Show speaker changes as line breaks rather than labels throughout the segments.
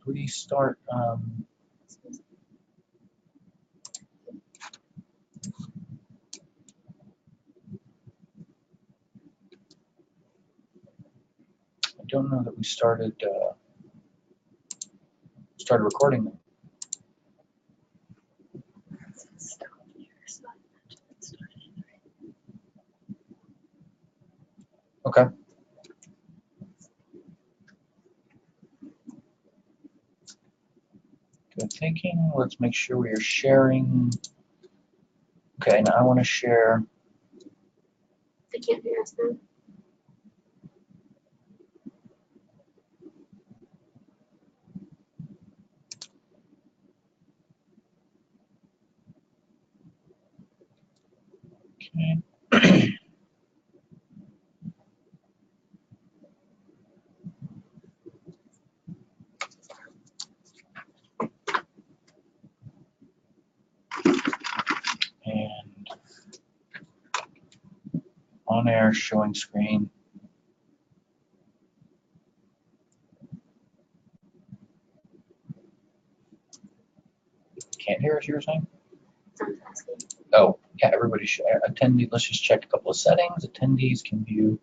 we start? I don't know that we started recording them. Okay. Good thinking. Let's make sure we are sharing. Okay, now I want to share.
They can't hear us now.
Okay. And on air showing screen. Can't hear us, you were saying? Oh, yeah, everybody should. Attendee, let's just check a couple of settings. Attendees can view,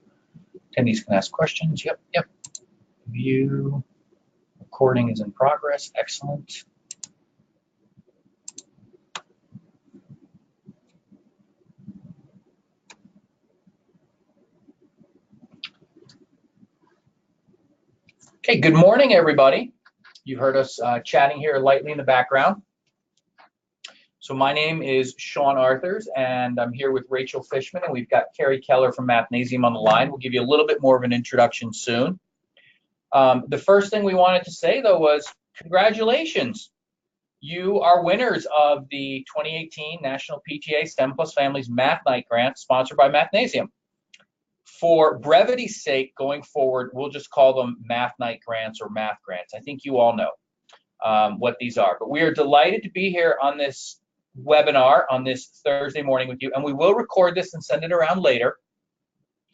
attendees can ask questions. Yep. View, recording is in progress. Excellent. Okay, good morning, everybody. You've heard us chatting here lightly in the background. So my name is Sean Arthurs, and I'm here with Rachel Fishman, and we've got Carrie Keller from Mathnasium on the line. We'll give you a little bit more of an introduction soon. The first thing we wanted to say, though, was congratulations. You are winners of the 2018 National PTA STEM Plus Families Math Night Grant, sponsored by Mathnasium. For brevity's sake, going forward, we'll just call them Math Night Grants or Math Grants. I think you all know what these are. But we are delighted to be here on this webinar on this Thursday morning with you, and we will record this and send it around later.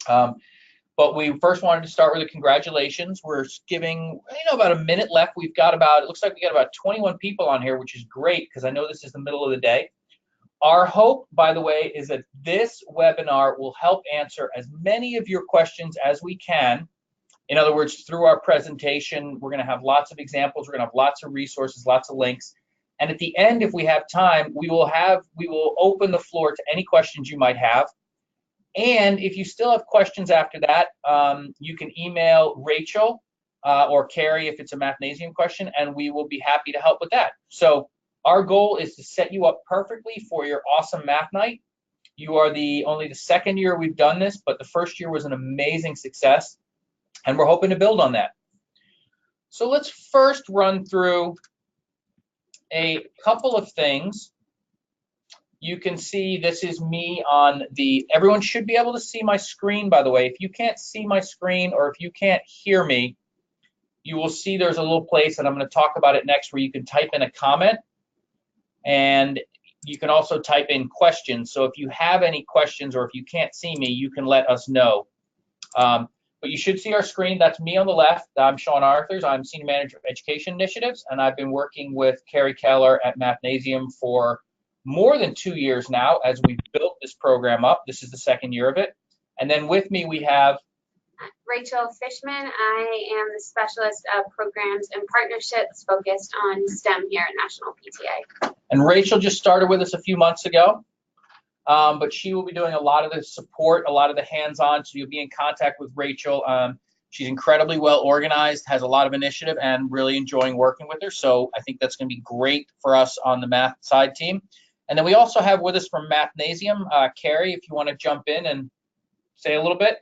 But we first wanted to start with a congratulations. We're giving, about a minute left. We've got about, it looks like we got about 21 people on here, which is great because I know this is the middle of the day. Our hope, by the way, is that this webinar will help answer as many of your questions as we can. In other words, through our presentation, we're going to have lots of examples. We're going to have lots of resources, lots of links. And at the end, if we have time, we will open the floor to any questions you might have. And if you still have questions after that, you can email Rachel or Carrie if it's a Mathnasium question, and we will be happy to help with that. So our goal is to set you up perfectly for your awesome math night. You are only the second year we've done this, but the first year was an amazing success, and we're hoping to build on that. So let's first run through a couple of things. You can see this is me on everyone should be able to see my screen, by the way. If you can't see my screen or if you can't hear me, you will see there's a little place, and I'm going to talk about it next, where you can type in a comment, and you can also type in questions. So if you have any questions or if you can't see me, you can let us know. But you should see our screen. That's me on the left. I'm Sean Arthurs. I'm Senior Manager of Education Initiatives, and I've been working with Carrie Keller at Mathnasium for more than 2 years now as we've built this program up. This is the second year of it. And then with me we have
Rachel Fishman. I am the Specialist of Programs and Partnerships focused on STEM here at National PTA.
And Rachel just started with us a few months ago. But she will be doing a lot of the support, a lot of the hands-on, so you'll be in contact with Rachel. She's incredibly well organized, has a lot of initiative, and really enjoying working with her. So I think that's going to be great for us on the math side team. And then we also have with us from Mathnasium, Carrie, if you want to jump in and say a little bit.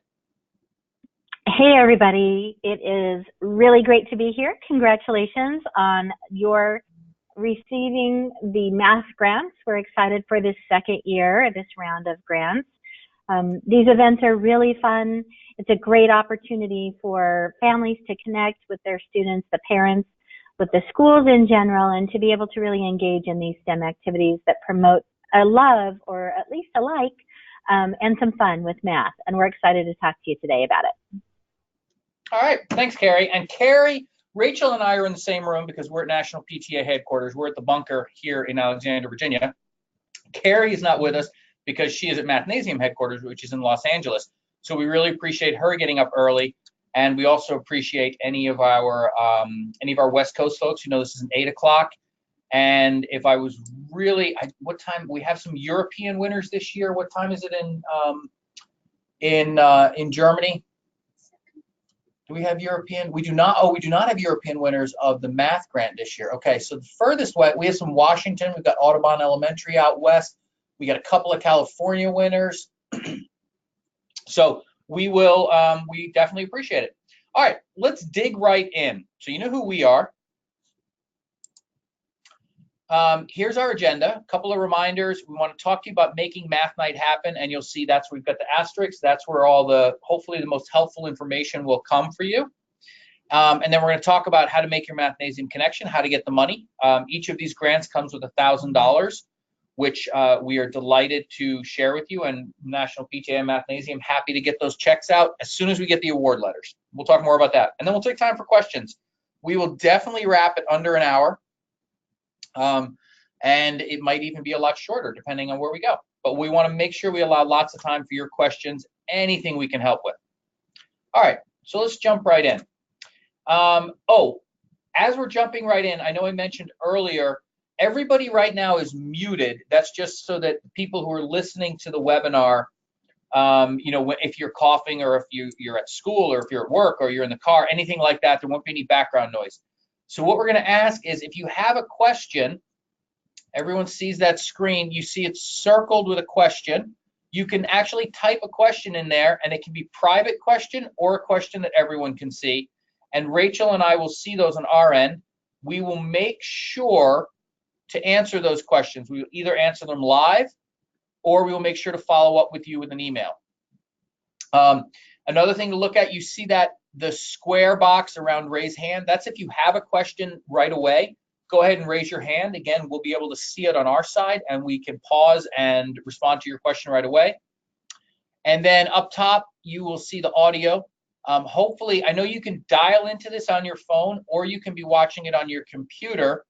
Hey, everybody. It is really great to be here. Congratulations on your receiving the math grants. We're excited for this second year, this round of grants. These events are really fun. It's a great opportunity for families to connect with their students, the parents, with the schools in general, and to be able to really engage in these STEM activities that promote a love, or at least a like, and some fun with math. And we're excited to talk to you today about it.
All right, thanks, Carrie. And Carrie Rachel and I are in the same room because we're at National PTA headquarters. We're at the bunker here in Alexandria, Virginia. Carrie is not with us because she is at Mathnasium headquarters, which is in Los Angeles. So we really appreciate her getting up early. And we also appreciate any of our West Coast folks. You know, this is an 8 o'clock. And if I was really, what time? We have some European winners this year. What time is it in Germany? Do we have European? We do not. Oh, we do not have European winners of the math grant this year. Okay, so the furthest west, we have some Washington. We've got Audubon Elementary out west. We got a couple of California winners. So we will, we definitely appreciate it. All right, let's dig right in. So you know who we are. Here's our agenda. A couple of reminders. We want to talk to you about making Math Night happen, and you'll see that's where we've got the asterisks. That's where all the, hopefully the most helpful information will come for you. And then we're going to talk about how to make your Mathnasium connection, how to get the money. Each of these grants comes with $1,000, which we are delighted to share with you, and National PTA and Mathnasium happy to get those checks out as soon as we get the award letters. We'll talk more about that. And then we'll take time for questions. We will definitely wrap it under an hour. And it might even be a lot shorter depending on where we go. But we want to make sure we allow lots of time for your questions, anything we can help with. All right, so let's jump right in. As we're jumping right in, I know I mentioned earlier, everybody right now is muted. That's just so that people who are listening to the webinar, you know, if you're coughing or if you're at school or if you're at work or you're in the car, anything like that, there won't be any background noise. So what we're going to ask is if you have a question, everyone sees that screen, you see it's circled with a question. You can actually type a question in there, and it can be a private question or a question that everyone can see. And Rachel and I will see those on our end. We will make sure to answer those questions. We will either answer them live or we will make sure to follow up with you with an email. Another thing to look at, you see that the square box around raise hand, that's if you have a question right away, go ahead and raise your hand. Again, we'll be able to see it on our side and we can pause and respond to your question right away. And then up top, you will see the audio. Hopefully, I know you can dial into this on your phone or you can be watching it on your computer.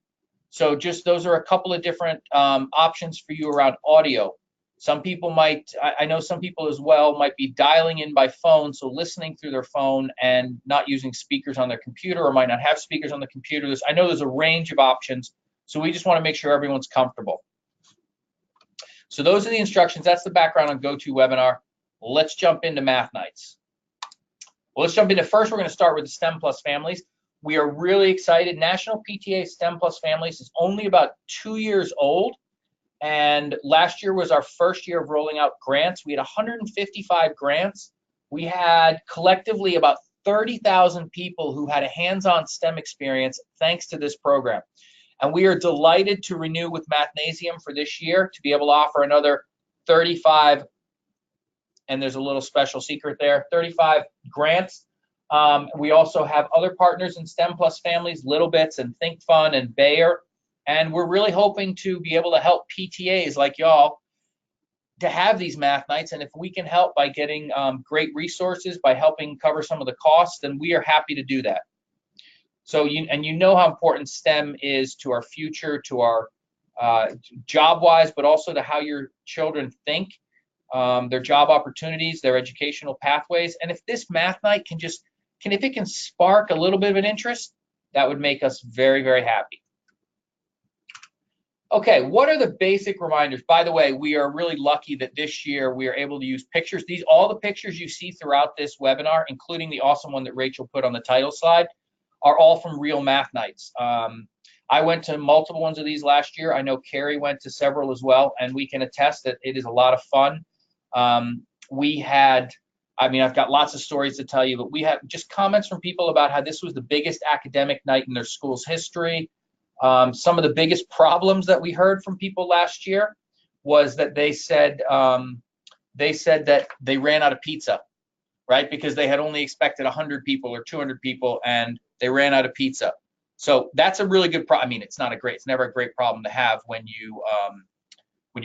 So just those are a couple of different options for you around audio. Some people might, I know some people as well might be dialing in by phone, so listening through their phone and not using speakers on their computer, or might not have speakers on the computer. I know there's a range of options, so we just want to make sure everyone's comfortable. So those are the instructions. That's the background on GoToWebinar. Let's jump into Math Nights. Well, let's jump into first. We're going to start with the STEM Plus families. We are really excited. National PTA STEM Plus families is only about 2 years old. And last year was our first year of rolling out grants. We had 155 grants. We had collectively about 30,000 people who had a hands-on STEM experience thanks to this program. And we are delighted to renew with Mathnasium for this year to be able to offer another 35, and there's a little special secret there, 35 grants. We also have other partners in STEM Plus families, Little Bits and ThinkFun and Bayer. And we're really hoping to be able to help PTAs like y'all to have these math nights. And if we can help by getting great resources, by helping cover some of the costs, then we are happy to do that. So you know how important STEM is to our future, to our job-wise, but also to how your children think, their job opportunities, their educational pathways. And if this math night if it can spark a little bit of an interest, that would make us very, very happy. Okay, what are the basic reminders? By the way, we are really lucky that this year we are able to use pictures. All the pictures you see throughout this webinar, including the awesome one that Rachel put on the title slide, are all from real math nights. I went to multiple ones of these last year. I know Carrie went to several as well, and we can attest that it is a lot of fun. I've got lots of stories to tell you, but we have just comments from people about how this was the biggest academic night in their school's history. Some of the biggest problems that we heard from people last year was that they said that they ran out of pizza, right? Because they had only expected 100 people or 200 people, and they ran out of pizza. So that's a really good problem. I mean, it's never a great problem to have when you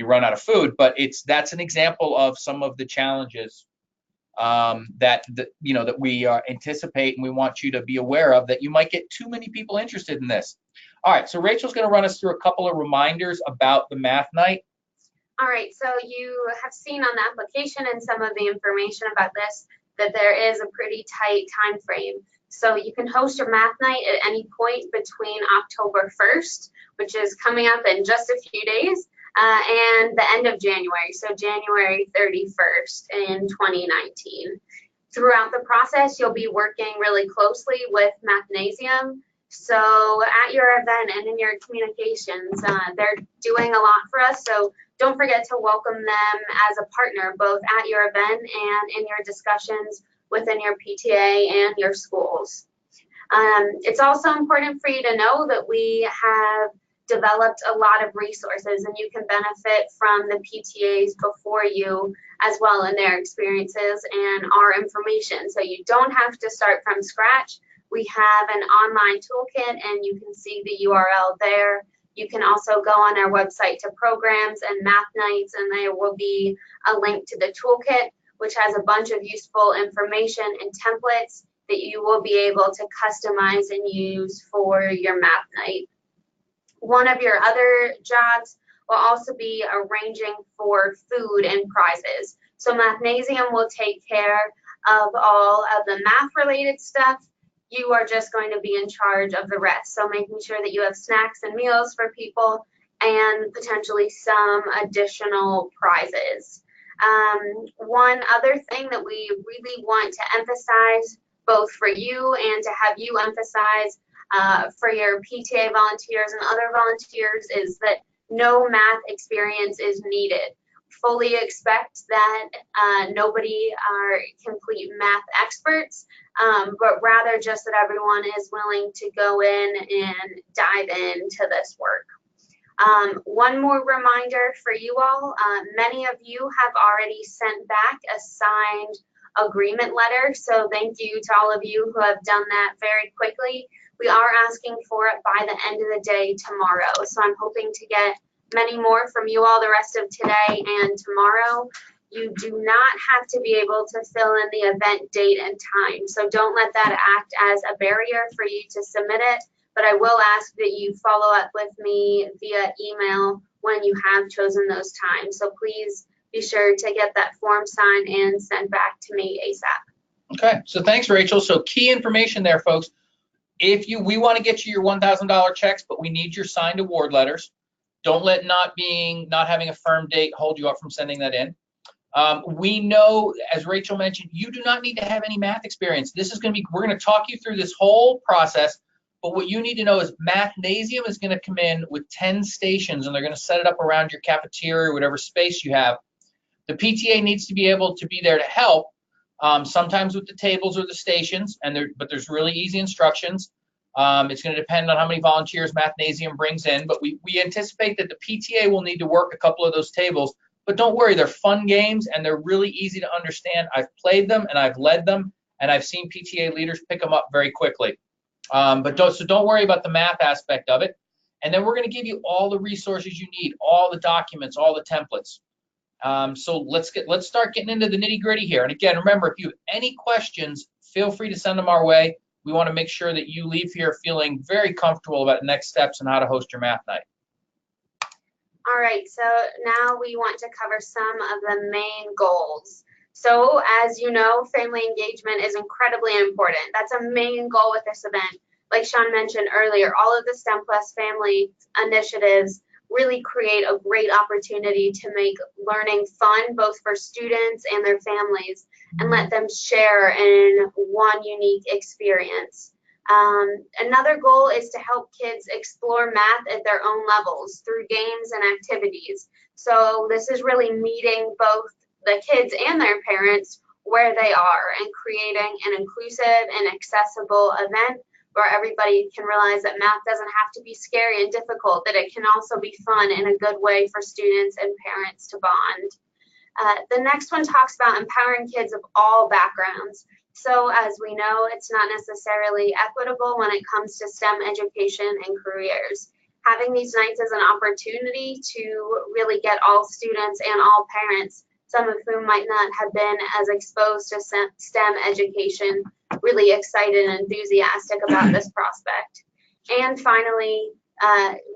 run out of food, but that's an example of some of the challenges that we anticipate and we want you to be aware of, that you might get too many people interested in this. All right, so Rachel's going to run us through a couple of reminders about the Math Night.
All right, so you have seen on the application and some of the information about this that there is a pretty tight time frame. So you can host your Math Night at any point between October 1st, which is coming up in just a few days, and the end of January, so January 31st in 2019. Throughout the process, you'll be working really closely with Mathnasium. So at your event and in your communications, they're doing a lot for us. So don't forget to welcome them as a partner, both at your event and in your discussions within your PTA and your schools. It's also important for you to know that we have developed a lot of resources, and you can benefit from the PTAs before you as well in their experiences and our information. So you don't have to start from scratch. We have an online toolkit, and you can see the URL there. You can also go on our website to programs and math nights, and there will be a link to the toolkit, which has a bunch of useful information and templates that you will be able to customize and use for your math night. One of your other jobs will also be arranging for food and prizes. So Mathnasium will take care of all of the math-related stuff. You are just going to be in charge of the rest. So making sure that you have snacks and meals for people and potentially some additional prizes. One other thing that we really want to emphasize, both for you and to have you emphasize for your PTA volunteers and other volunteers, is that no math experience is needed. Fully expect that nobody are complete math experts, but rather just that everyone is willing to go in and dive into this work. One more reminder for you all, many of you have already sent back a signed agreement letter, so thank you to all of you who have done that very quickly. We are asking for it by the end of the day tomorrow, so I'm hoping to get many more from you all the rest of today and tomorrow. You do not have to be able to fill in the event date and time, so don't let that act as a barrier for you to submit it, but I will ask that you follow up with me via email when you have chosen those times. So please be sure to get that form signed and sent back to me ASAP.
Okay, so thanks, Rachel. So key information there, folks. We want to get you your $1,000 checks, but we need your signed award letters. Don't let not having a firm date hold you up from sending that in. We know, as Rachel mentioned, you do not need to have any math experience. We're going to talk you through this whole process, but what you need to know is Mathnasium is going to come in with 10 stations, and they're going to set it up around your cafeteria or whatever space you have. The PTA needs to be able to be there to help, sometimes with the tables or the stations, but there's really easy instructions. It's going to depend on how many volunteers Mathnasium brings in, but we anticipate that the PTA will need to work a couple of those tables. But don't worry, they're fun games and they're really easy to understand. I've played them and I've led them, and I've seen PTA leaders pick them up very quickly. So don't worry about the math aspect of it. And then we're going to give you all the resources you need, all the documents, all the templates. So let's start getting into the nitty-gritty here. And again, remember, if you have any questions, feel free to send them our way. We want to make sure that you leave here feeling very comfortable about the next steps and how to host your math night.
All right, so now we want to cover some of the main goals. So as you know, family engagement is incredibly important. That's a main goal with this event. Like Sean mentioned earlier, all of the STEM Plus family initiatives really create a great opportunity to make learning fun, both for students and their families, and let them share in one unique experience. Another goal is to help kids explore math at their own levels through games and activities. So this is really meeting both the kids and their parents where they are and creating an inclusive and accessible event where everybody can realize that math doesn't have to be scary and difficult, that it can also be fun in a good way for students and parents to bond. The next one talks about empowering kids of all backgrounds. So as we know, it's not necessarily equitable when it comes to STEM education and careers. Having these nights as an opportunity to really get all students and all parents some of whom might not have been as exposed to STEM education, really excited and enthusiastic about this prospect. And finally,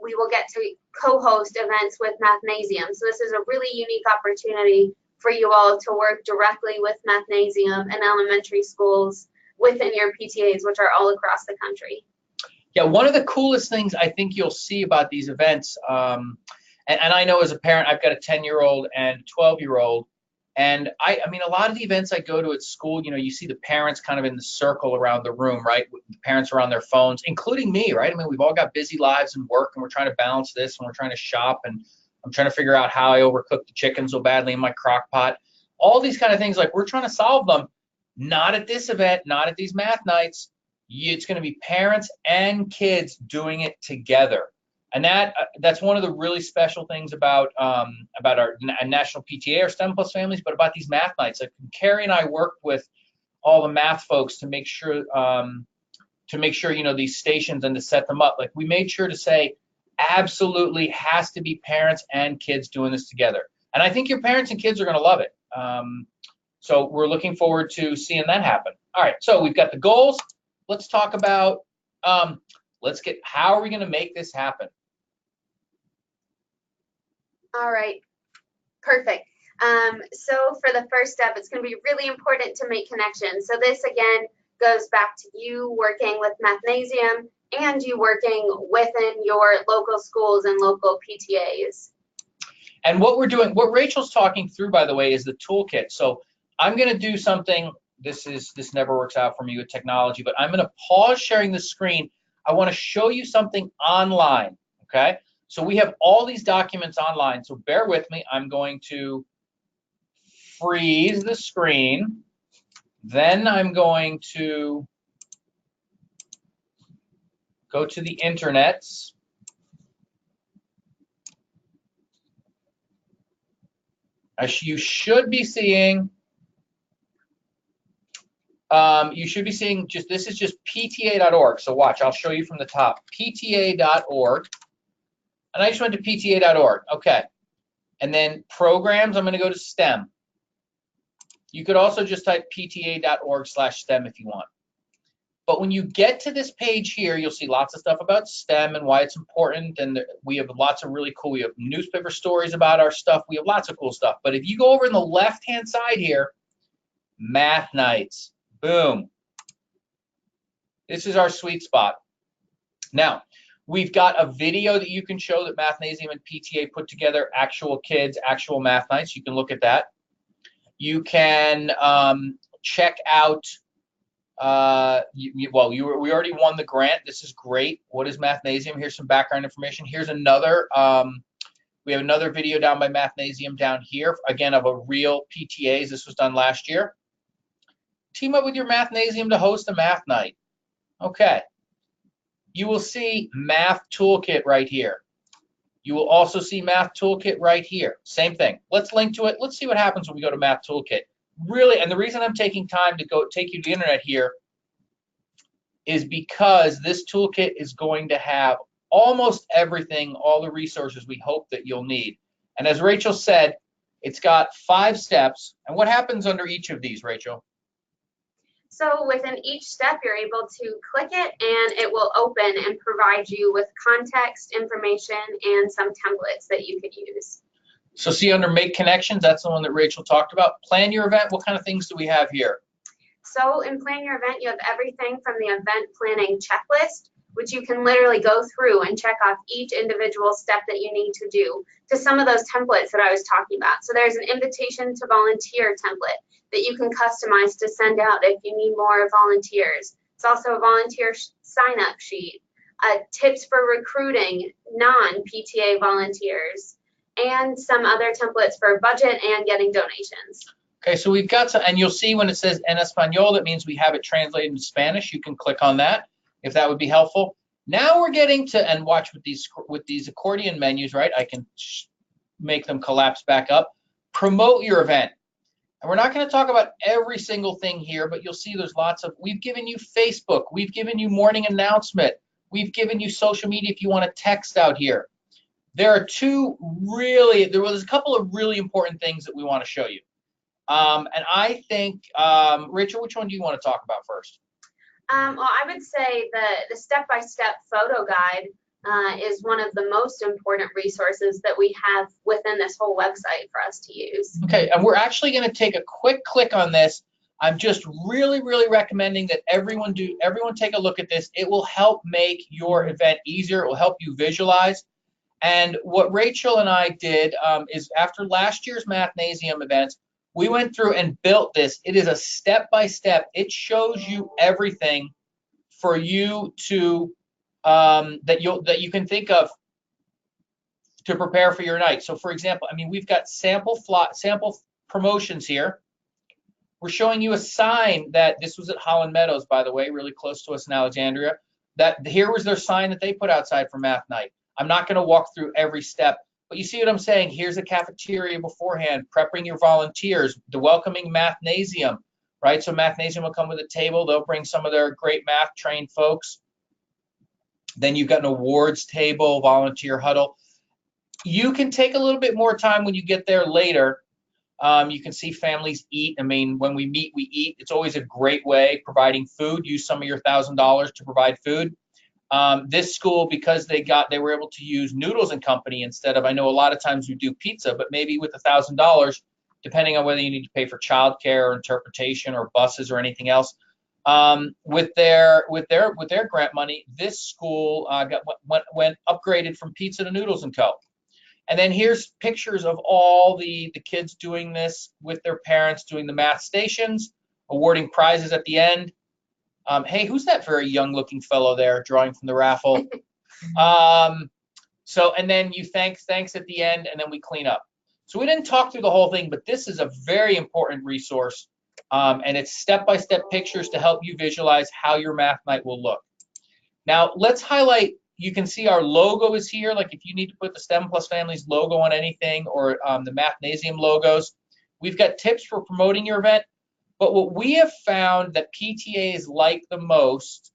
we will get to co-host events with Mathnasium. So this is a really unique opportunity for you all to work directly with Mathnasium and elementary schools within your PTAs, which are all across the country.
Yeah, one of the coolest things I think you'll see about these events, and I know as a parent, I've got a 10-year-old and 12-year-old, and I mean, a lot of the events I go to at school, you know, you see the parents kind of in the circle around the room, right? The parents are on their phones, including me, right? I mean, we've all got busy lives and work, and we're trying to balance this, and we're trying to shop, and I'm trying to figure out how I overcooked the chicken so badly in my crock pot. All these kind of things, like, we're trying to solve them. Not at this event, not at these math nights. It's going to be parents and kids doing it together. And that's one of the really special things about our National PTA or STEM Plus families, but about these math nights. Like, Carrie and I worked with all the math folks to make sure you know, these stations and to set them up. Like, we made sure to say absolutely has to be parents and kids doing this together. And I think your parents and kids are going to love it. So we're looking forward to seeing that happen. All right, so we've got the goals. Let's talk about how are we going to make this happen?
All right, perfect. So for the first step, it's going to be really important to make connections. So this, again, goes back to you working with Mathnasium and you working within your local schools and local PTAs.
And what we're doing, what Rachel's talking through, by the way, is the toolkit. So I'm going to do something. This never works out for me with technology, but I'm going to pause sharing the screen. I want to show you something online, okay? So we have all these documents online, so bear with me. I'm going to freeze the screen. Then I'm going to go to the internets. You should be seeing this is just pta.org. So watch, I'll show you from the top. pta.org. And I just went to pta.org. Okay. And then programs, I'm going to go to STEM. You could also just type pta.org/STEM if you want. But when you get to this page here, you'll see lots of stuff about STEM and why it's important. And we have lots of really cool, we have newspaper stories about our stuff. We have lots of cool stuff. But if you go over in the left-hand side here, math nights, boom. This is our sweet spot. Now, we've got a video that you can show that Mathnasium and PTA put together, actual kids, actual math nights. You can look at that. You can check out, we already won the grant. This is great. What is Mathnasium? Here's some background information. Here's another, we have another video down by Mathnasium down here, again, of a real PTAs. This was done last year. Team up with your Mathnasium to host a math night. Okay. You will see Math Toolkit right here. You will also see Math Toolkit right here. Same thing. Let's link to it. Let's see what happens when we go to Math Toolkit. Really, and the reason I'm taking time to go take you to the internet here is because this toolkit is going to have almost everything, all the resources we hope that you'll need. And as Rachel said, it's got 5 steps. And what happens under each of these, Rachel?
So within each step, you're able to click it and it will open and provide you with context, information, and some templates that you could use.
So see under Make Connections, that's the one that Rachel talked about. Plan your event, what kind of things do we have here?
So in Plan Your Event, you have everything from the event planning checklist, which you can literally go through and check off each individual step that you need to do, to some of those templates that I was talking about. So there's an invitation to volunteer template that you can customize to send out if you need more volunteers. It's also a volunteer sign-up sheet, tips for recruiting non-PTA volunteers, and some other templates for budget and getting donations.
Okay, so we've got some, and you'll see when it says en español, that means we have it translated into Spanish. You can click on that if that would be helpful. Now we're getting to, and watch with these accordion menus, right? I can make them collapse back up. Promote your event. And we're not going to talk about every single thing here, but you'll see there's lots of, we've given you Facebook, we've given you morning announcement, we've given you social media if you want to text out here. There's a couple of really important things that we want to show you. And I think, Rachel, which one do you want to talk about first?
Well, I would say the step-by-step photo guide is one of the most important resources that we have within this whole website for us to use.
Okay, and we're actually going to take a quick click on this. I'm just really, really recommending that everyone take a look at this. It will help make your event easier. It will help you visualize. And what Rachel and I did is after last year's Mathnasium events, we went through and built this. It is a step-by-step. It shows you everything for you to that you can think of to prepare for your night. So, for example, I mean, we've got sample promotions here. We're showing you a sign that this was at Holland Meadows, by the way, really close to us in Alexandria. That here was their sign that they put outside for Math Night. I'm not going to walk through every step, but you see what I'm saying? Here's a cafeteria beforehand, prepping your volunteers, the welcoming Mathnasium, right? So Mathnasium will come with a table. They'll bring some of their great math trained folks. Then you've got an awards table, volunteer huddle. You can take a little bit more time when you get there later. You can see families eat. I mean, when we meet, we eat. It's always a great way, providing food. Use some of your $1,000 to provide food. This school, because they were able to use Noodles and Company instead of, I know a lot of times we do pizza, but maybe with $1,000, depending on whether you need to pay for childcare or interpretation or buses or anything else, with their grant money, this school went upgraded from pizza to Noodles and Co. And then here's pictures of all the kids doing this with their parents, doing the math stations, awarding prizes at the end. Hey, who's that very young-looking fellow there drawing from the raffle? And then you thanks at the end, and then we clean up. So we didn't talk through the whole thing, but this is a very important resource, and it's step-by-step pictures to help you visualize how your math night will look. Now, let's highlight. You can see our logo is here. Like if you need to put the STEM Plus Families logo on anything or the Mathnasium logos, we've got tips for promoting your event. But what we have found that PTAs like the most,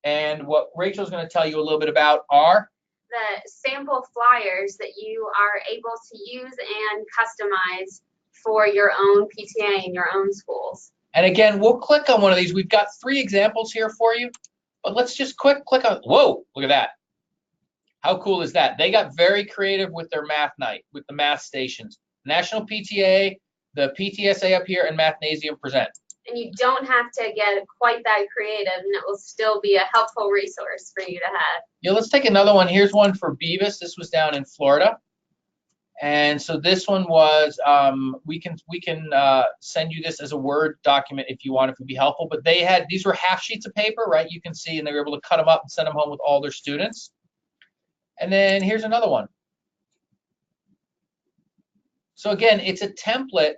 and what Rachel's going to tell you a little bit about, are
the sample flyers that you are able to use and customize for your own PTA in your own schools.
And again, we'll click on one of these. We've got 3 examples here for you, but let's just click on. Whoa, look at that. How cool is that? They got very creative with their math night, with the math stations. National PTA, the PTSA up here, and Mathnasium present.
And you don't have to get quite that creative, and it will still be a helpful resource for you to have.
Yeah, let's take another one. Here's one for Beavis. This was down in Florida. And so this one was, we can send you this as a Word document if you want, if it would be helpful. But these were half sheets of paper, right? You can see, and they were able to cut them up and send them home with all their students. And then here's another one. So again, it's a template,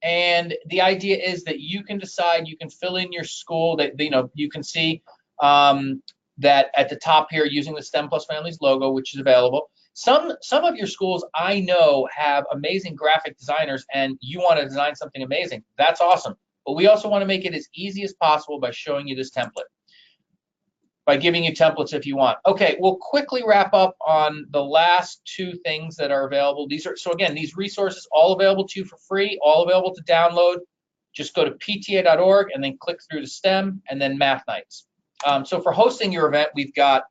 and the idea is that you can decide, you can fill in your school, that you can see that at the top here using the STEM Plus Families logo, which is available. Some of your schools I know have amazing graphic designers, and you want to design something amazing. That's awesome. But we also want to make it as easy as possible by showing you this template, by giving you templates if you want. Okay, we'll quickly wrap up on the last 2 things that are available. So again, these resources all available to you for free, all available to download. Just go to pta.org and then click through to STEM and then Math Nights. So for hosting your event, we've got.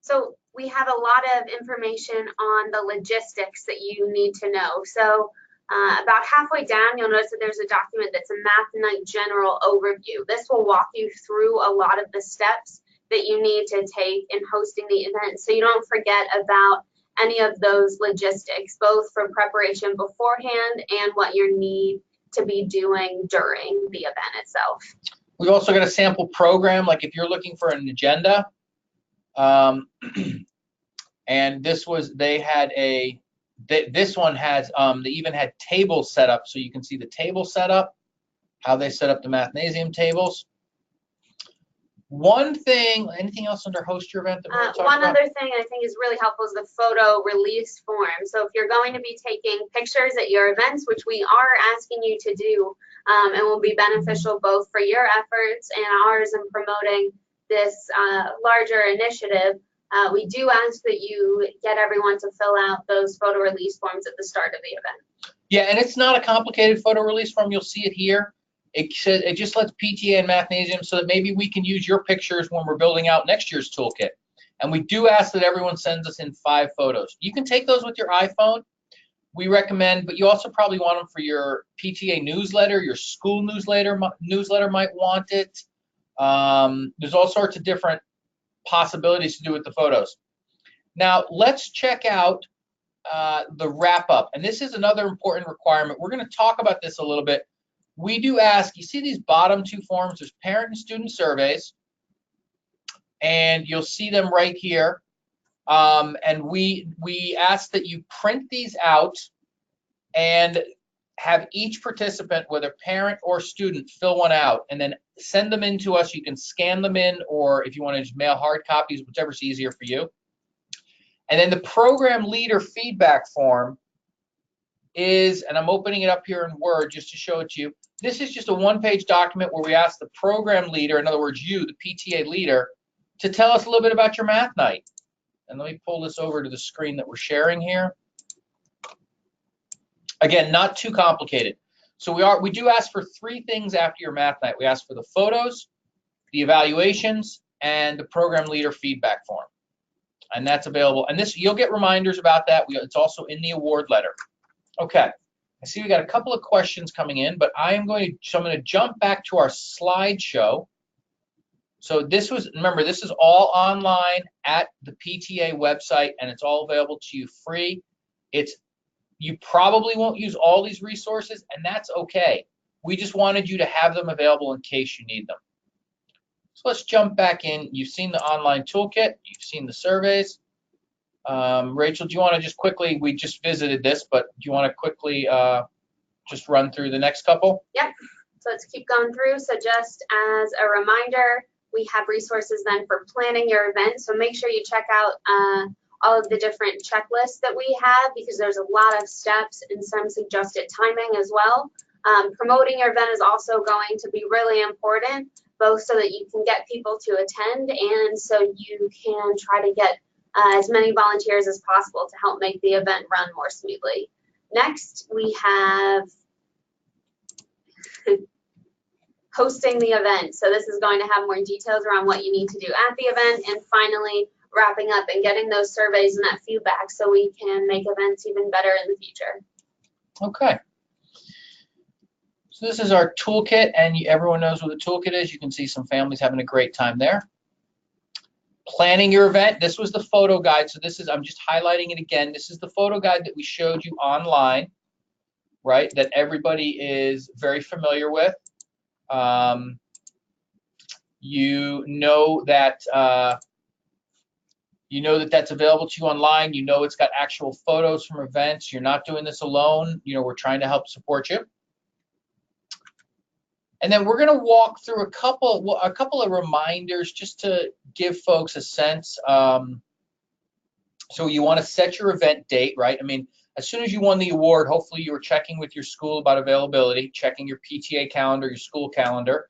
So we have a lot of information on the logistics that you need to know. So about halfway down, you'll notice that there's a document that's a Math Night general overview. This will walk you through a lot of the steps that you need to take in hosting the event, so you don't forget about any of those logistics, both for preparation beforehand and what you need to be doing during the event itself.
We've also got a sample program, like if you're looking for an agenda, and this one has, they even had tables set up, so you can see the table setup, how they set up the Mathnasium tables. One thing, anything else under host your event that we're talking
One
about?
other thing I think is really helpful is the photo release form. So if you're going to be taking pictures at your events, which we are asking you to do, and will be beneficial both for your efforts and ours in promoting this larger initiative, we do ask that you get everyone to fill out those photo release forms at the start of the event.
Yeah, and it's not a complicated photo release form. You'll see it here. It just lets PTA and Mathnasium so that maybe we can use your pictures when we're building out next year's toolkit. And we do ask that everyone sends us in 5 photos. You can take those with your iPhone. We recommend, but you also probably want them for your PTA newsletter, your school newsletter might want it. There's all sorts of different possibilities to do with the photos. Now, let's check out the wrap-up. And this is another important requirement. We're going to talk about this a little bit. We do ask, you see these bottom 2 forms, there's parent and student surveys, and you'll see them right here. And we ask that you print these out and have each participant, whether parent or student, fill one out and then send them in to us. You can scan them in, or if you want to just mail hard copies, whichever's easier for you. And then the program leader feedback form is, and I'm opening it up here in Word just to show it to you. This is just a 1-page document where we ask the program leader, in other words, you, the PTA leader, to tell us a little bit about your math night. And let me pull this over to the screen that we're sharing here. Again, not too complicated. So we do ask for 3 things after your math night. We ask for the photos, the evaluations, and the program leader feedback form. And that's available. And this, you'll get reminders about that. It's also in the award letter. Okay. I see we got a couple of questions coming in, but I'm going to jump back to our slideshow. So this was, remember, this is all online at the PTA website, and it's all available to you free. You probably won't use all these resources, and that's okay. We just wanted you to have them available in case you need them. So let's jump back in. You've seen the online toolkit. You've seen the surveys. Rachel, do you want to just quickly, we just visited this, but do you want to quickly just run through the next couple?
Yep. So let's keep going through. So just as a reminder, we have resources then for planning your event. So make sure you check out all of the different checklists that we have, because there's a lot of steps and some suggested timing as well. Promoting your event is also going to be really important, both so that you can get people to attend and so you can try to get as many volunteers as possible to help make the event run more smoothly. Next, we have hosting the event. So this is going to have more details around what you need to do at the event, and finally wrapping up and getting those surveys and that feedback so we can make events even better in the future.
Okay. So this is our toolkit, and everyone knows what the toolkit is. You can see some families having a great time there. Planning your event. This was the photo guide. So this is, I'm just highlighting it again. This is the photo guide that we showed you online, right? That everybody is very familiar with. You know that that's available to you online. You know it's got actual photos from events. You're not doing this alone. You know, we're trying to help support you. And then we're going to walk through a couple of reminders just to give folks a sense. So you want to set your event date, right? I mean, as soon as you won the award, hopefully you were checking with your school about availability, checking your PTA calendar, your school calendar.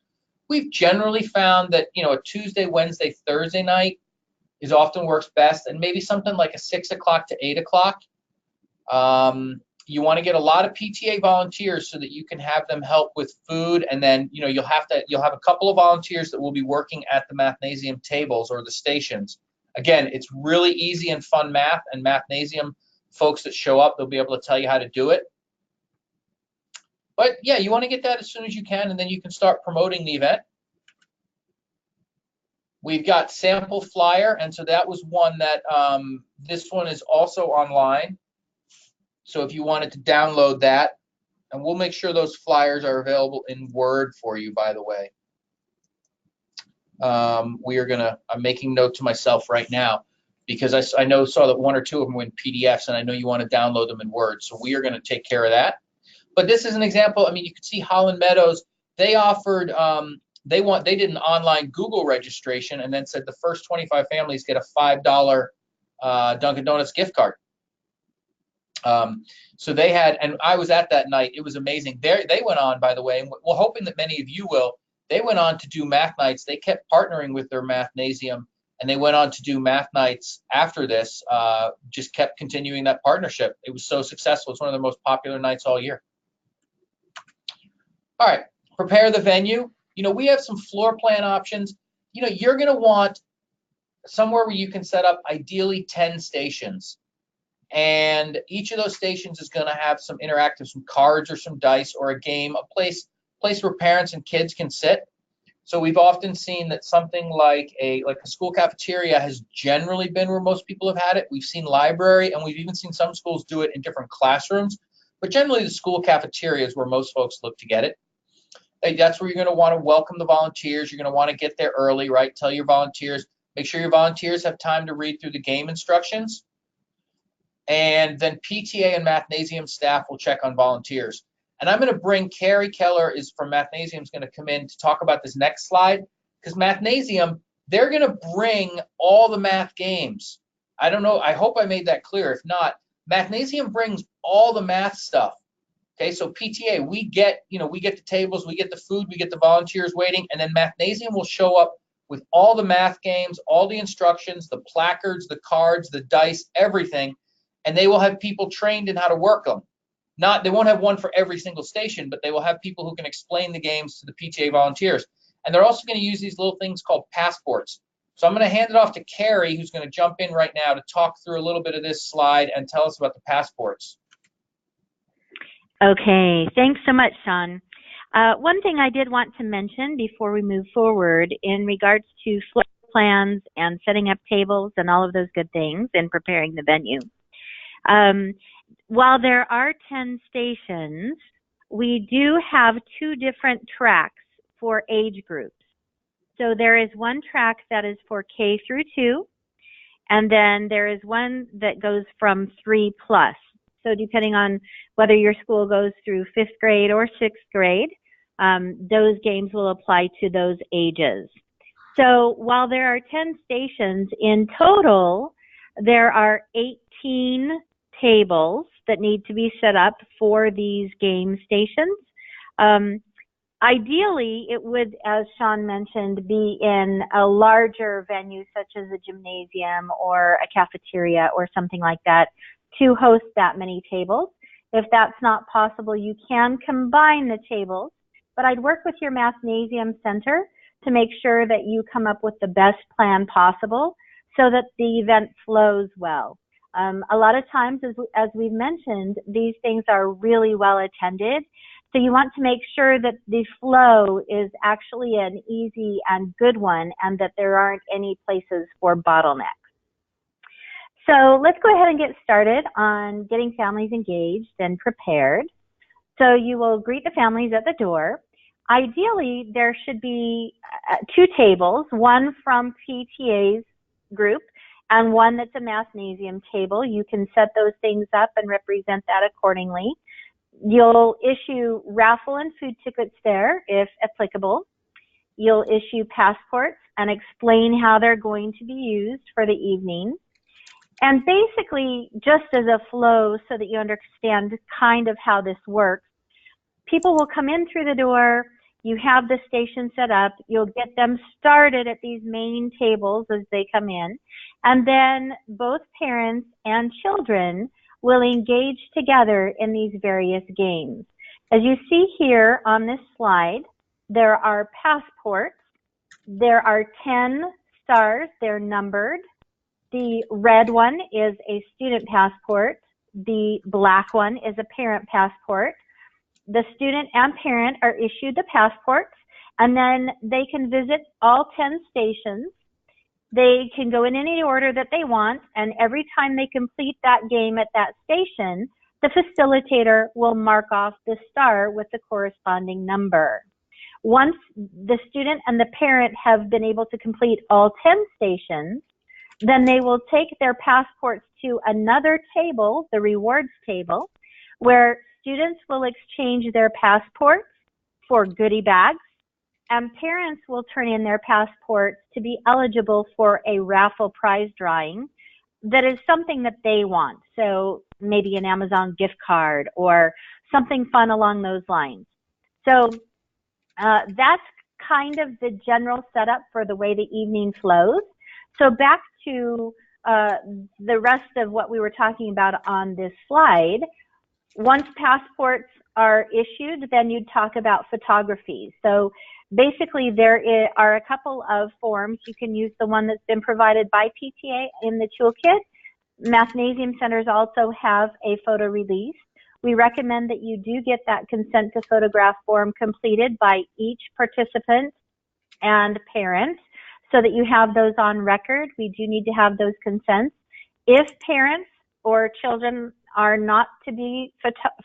We've generally found that, you know, a Tuesday, Wednesday, Thursday night is often works best, and maybe something like a 6 o'clock to 8 o'clock. You want to get a lot of PTA volunteers so that you can have them help with food, and then, you know, you'll have a couple of volunteers that will be working at the Mathnasium tables or the stations. Again, it's really easy and fun math, and Mathnasium folks that show up, they'll be able to tell you how to do it. But yeah, you want to get that as soon as you can, and then you can start promoting the event. We've got sample flyer, and so that was one that this one is also online. So if you wanted to download that, and we'll make sure those flyers are available in Word for you, by the way. I'm making note to myself right now, because I saw that 1 or 2 of them were in PDFs, and I know you want to download them in Word. So we are going to take care of that. But this is an example. I mean, you can see Holland Meadows, they offered, they did an online Google registration and then said the first 25 families get a $5 Dunkin' Donuts gift card. So they had, and I was at that night. It was amazing. They went on, by the way, and we're hoping that many of you will. They went on to do math nights. They kept partnering with their Mathnasium and they went on to do math nights after this, just kept continuing that partnership. It was so successful. It's one of the most popular nights all year. All right, prepare the venue. You know, we have some floor plan options. You know, you're going to want somewhere where you can set up ideally 10 stations. And each of those stations is going to have some interactive, some cards or some dice or a game, a place where parents and kids can sit. So we've often seen that something like a school cafeteria has generally been where most people have had it. We've seen library, and we've even seen some schools do it in different classrooms. But generally, the school cafeteria is where most folks look to get it. That's where you're going to want to welcome the volunteers. You're going to want to get there early, right? Tell your volunteers, make sure your volunteers have time to read through the game instructions. And then PTA and Mathnasium staff will check on volunteers. And I'm going to bring Carrie Keller is from Mathnasium is going to come in to talk about this next slide, because Mathnasium, they're going to bring all the math games. I don't know. I hope I made that clear. If not, Mathnasium brings all the math stuff. Okay, so PTA, we get the tables, we get the food, we get the volunteers waiting, and then Mathnasium will show up with all the math games, all the instructions, the placards, the cards, the dice, everything, and they will have people trained in how to work them. They won't have one for every single station, but they will have people who can explain the games to the PTA volunteers. And they're also going to use these little things called passports. So I'm going to hand it off to Carrie, who's going to jump in right now to talk through a little bit of this slide and tell us about the passports.
Okay, thanks so much, Sean. One thing I did want to mention before we move forward in regards to floor plans and setting up tables and all of those good things and preparing the venue. While there are 10 stations, we do have 2 different tracks for age groups. So there is one track that is for K through 2, and then there is one that goes from 3+. So depending on whether your school goes through 5th grade or 6th grade, those games will apply to those ages. So while there are 10 stations, in total, there are 18 tables that need to be set up for these game stations. Ideally, it would, as Sean mentioned, be in a larger venue such as a gymnasium or a cafeteria or something like that to host that many tables. If that's not possible, you can combine the tables, but I'd work with your Mathnasium Center to make sure that you come up with the best plan possible so that the event flows well. A lot of times, as we've mentioned, these things are really well attended. So you want to make sure that the flow is actually an easy and good one and that there aren't any places for bottlenecks. So let's go ahead and get started on getting families engaged and prepared. So you will greet the families at the door. Ideally, there should be 2 tables, one from PTA's group and one that's a Mathnasium table. You can set those things up and represent that accordingly. You'll issue raffle and food tickets there, if applicable. You'll issue passports and explain how they're going to be used for the evening. And basically, just as a flow so that you understand kind of how this works, people will come in through the door, you have the station set up, you'll get them started at these main tables as they come in, and then both parents and children will engage together in these various games. As you see here on this slide, there are passports. There are 10 stars, they're numbered. The red one is a student passport. The black one is a parent passport. The student and parent are issued the passports, and then they can visit all 10 stations. They can go in any order that they want, and every time they complete that game at that station, the facilitator will mark off the star with the corresponding number. Once the student and the parent have been able to complete all 10 stations, then they will take their passports to another table, the rewards table, where students will exchange their passports for goodie bags, and parents will turn in their passports to be eligible for a raffle prize drawing that is something that they want. So maybe an Amazon gift card or something fun along those lines. So that's kind of the general setup for the way the evening flows. So back to the rest of what we were talking about on this slide. Once passports are issued, then you'd talk about photography. So basically there are a couple of forms. You can use the one that's been provided by PTA in the toolkit. Mathnasium centers also have a photo release. We recommend that you do get that consent to photograph form completed by each participant and parent so that you have those on record. We do need to have those consents. If parents or children are not to be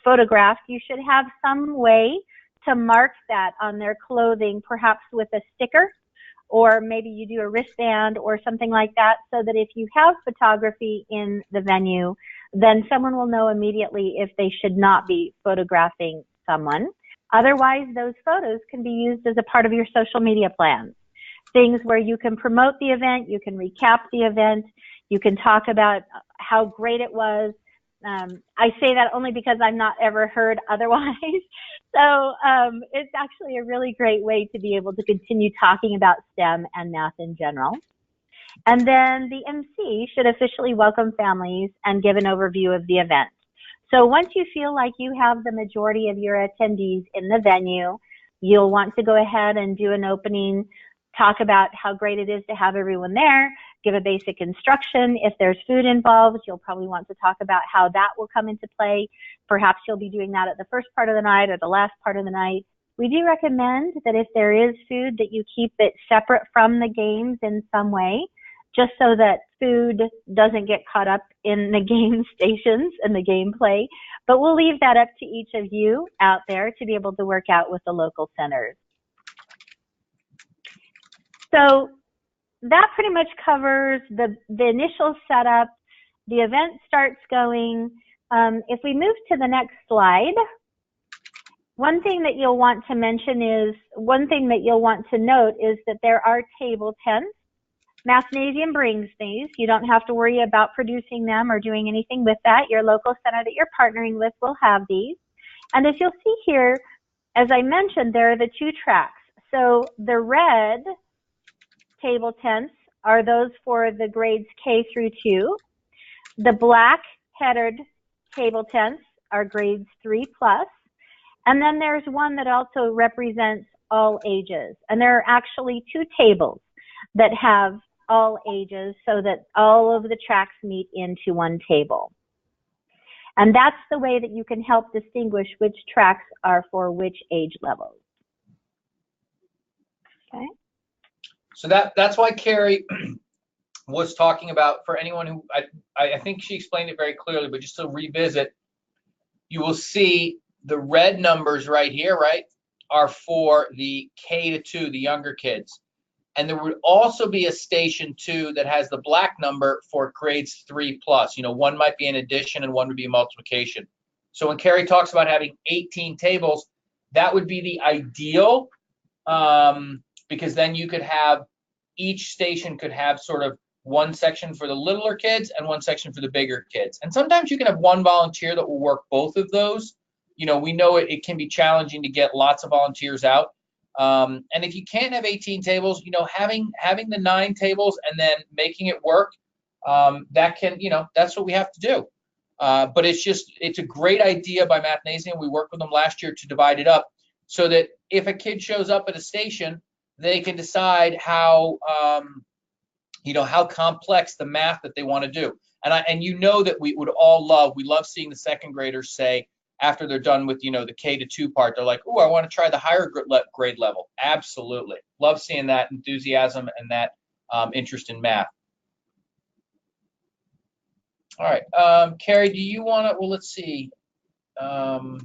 photographed, you should have some way to mark that on their clothing, perhaps with a sticker, or maybe you do a wristband or something like that, so that if you have photography in the venue, then someone will know immediately if they should not be photographing someone. Otherwise, those photos can be used as a part of your social media plans. Things where you can promote the event, you can recap the event, you can talk about how great it was. I say that only because I've not ever heard otherwise. So it's actually a really great way to be able to continue talking about STEM and math in general. And then the MC should officially welcome families and give an overview of the event. So once you feel like you have the majority of your attendees in the venue, you'll want to go ahead and do an opening, talk about how great it is to have everyone there, give a basic instruction. If there's food involved, you'll probably want to talk about how that will come into play. Perhaps you'll be doing that at the first part of the night or the last part of the night. We do recommend that if there is food, that you keep it separate from the games in some way, just so that food doesn't get caught up in the game stations and the gameplay. But we'll leave that up to each of you out there to be able to work out with the local centers. So that pretty much covers the initial setup. The event starts going. If we move to the next slide, one thing that you'll want to mention is, one thing that you'll want to note is that there are table tents. Mathnasium brings these. You don't have to worry about producing them or doing anything with that. Your local center that you're partnering with will have these. And as you'll see here, as I mentioned, there are the two tracks. So the red table tents are those for the grades K through 2. The black headed table tents are grades 3+. And then there's one that also represents all ages. And there are actually 2 tables that have all ages so that all of the tracks meet into one table. And that's the way that you can help distinguish which tracks are for which age levels. Okay.
So that's why Carrie was talking about, for anyone who, I think she explained it very clearly, but just to revisit, you will see the red numbers right here, right, are for the K to 2, the younger kids. And there would also be a station 2 that has the black number for grades 3+. You know, one might be an addition and one would be a multiplication. So when Carrie talks about having 18 tables, that would be the ideal, because then you could have, each station could have sort of one section for the littler kids and one section for the bigger kids. And sometimes you can have one volunteer that will work both of those. You know, we know it can be challenging to get lots of volunteers out. And if you can't have 18 tables, you know, having the 9 tables and then making it work, that can, you know, that's what we have to do. But it's a great idea by Mathnasium. We worked with them last year to divide it up so that if a kid shows up at a station, they can decide how, you know, how complex the math that they want to do. And you know that we love seeing the second graders say, after they're done with, you know, the K to 2 part, they're like, oh, I want to try the higher grade level. Absolutely. Love seeing that enthusiasm and that interest in math. All right. Carrie, do you want to, well, let's see.
I'll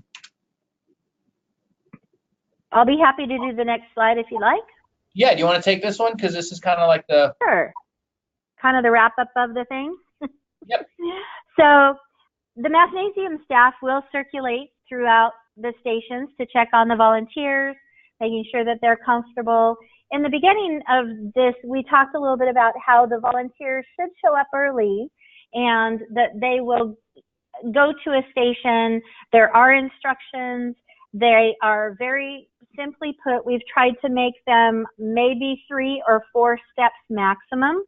be happy to do the next slide if you like.
Yeah, do you want to take this one? Because this is kind of like the...
Sure. Kind of the wrap up of the thing.
Yep.
So the Mathnasium staff will circulate throughout the stations to check on the volunteers, making sure that they're comfortable. In the beginning of this, we talked a little bit about how the volunteers should show up early and that they will go to a station. There are instructions. They are very simply put. We've tried to make them maybe 3 or 4 steps maximum,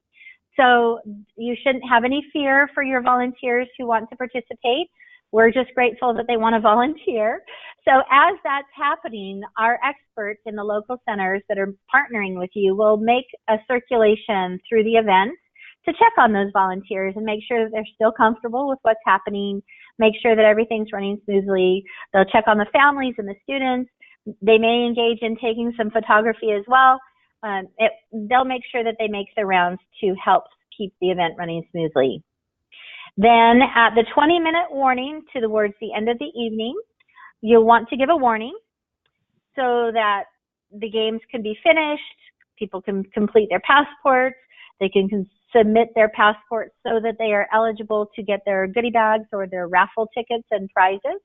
So you shouldn't have any fear for your volunteers who want to participate. We're just grateful that they want to volunteer. So as that's happening, our experts in the local centers that are partnering with you will make a circulation through the event to check on those volunteers and make sure that they're still comfortable with what's happening, make sure that everything's running smoothly. They'll check on the families and the students. They may engage in taking some photography as well. They'll make sure that they make the rounds to help keep the event running smoothly. Then at the 20-minute warning towards the end of the evening, you'll want to give a warning so that the games can be finished, people can complete their passports, they can submit their passports so that they are eligible to get their goodie bags or their raffle tickets and prizes.